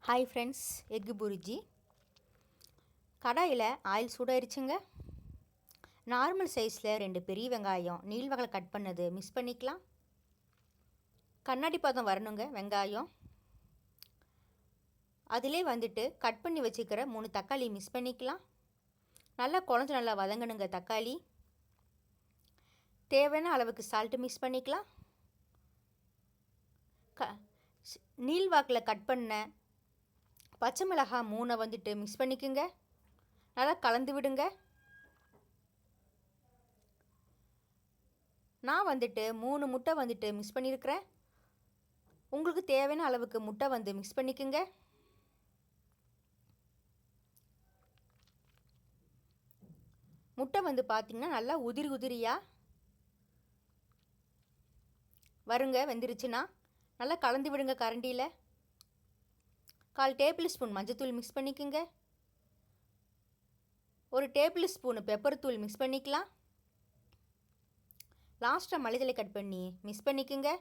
Hi friends, egg புரிஜி. கடாயில் oil சூடாயிருச்சுங்க. Normal சைஸில் 2 பெரிய வெங்காயம் நீள்வகையில் கட் பண்ணது மிக்ஸ் பண்ணிக்கலாம். கண்ணாடி பதம் வரணுங்க வெங்காயம். அதிலே கட் பண்ணி வச்சுக்கிற 3 தக்காளி மிக்ஸ் பண்ணிக்கலாம். நல்லா வதங்கணுங்க தக்காளி. தேவையான அளவுக்கு சால்ட்டு மிக்ஸ் பண்ணிக்கலாம். நீள்வாக்கில் கட் பண்ண பச்சை மிளகாய் 3 மிக்ஸ் பண்ணிக்கோங்க. நல்லா கலந்து விடுங்க. நான் 3 முட்டை மிக்ஸ் பண்ணியிருக்கிறேன். உங்களுக்கு தேவையான அளவுக்கு முட்டை மிக்ஸ் பண்ணிக்கோங்க. முட்டை பார்த்திங்கன்னா நல்லா உதிரியாக வருங்க. வெந்துருச்சுன்னா நல்லா கலந்து விடுங்க கரண்டியில். 1/4 டேபிள் ஸ்பூன் மஞ்சத்தூள் மிக்ஸ் பண்ணிக்கோங்க. 1 டேபிள் ஸ்பூன் பெப்பர் தூள் மிக்ஸ் பண்ணிக்கலாம். லாஸ்ட்டாக மல்லித்தழை கட் பண்ணி மிக்ஸ் பண்ணிக்கோங்க.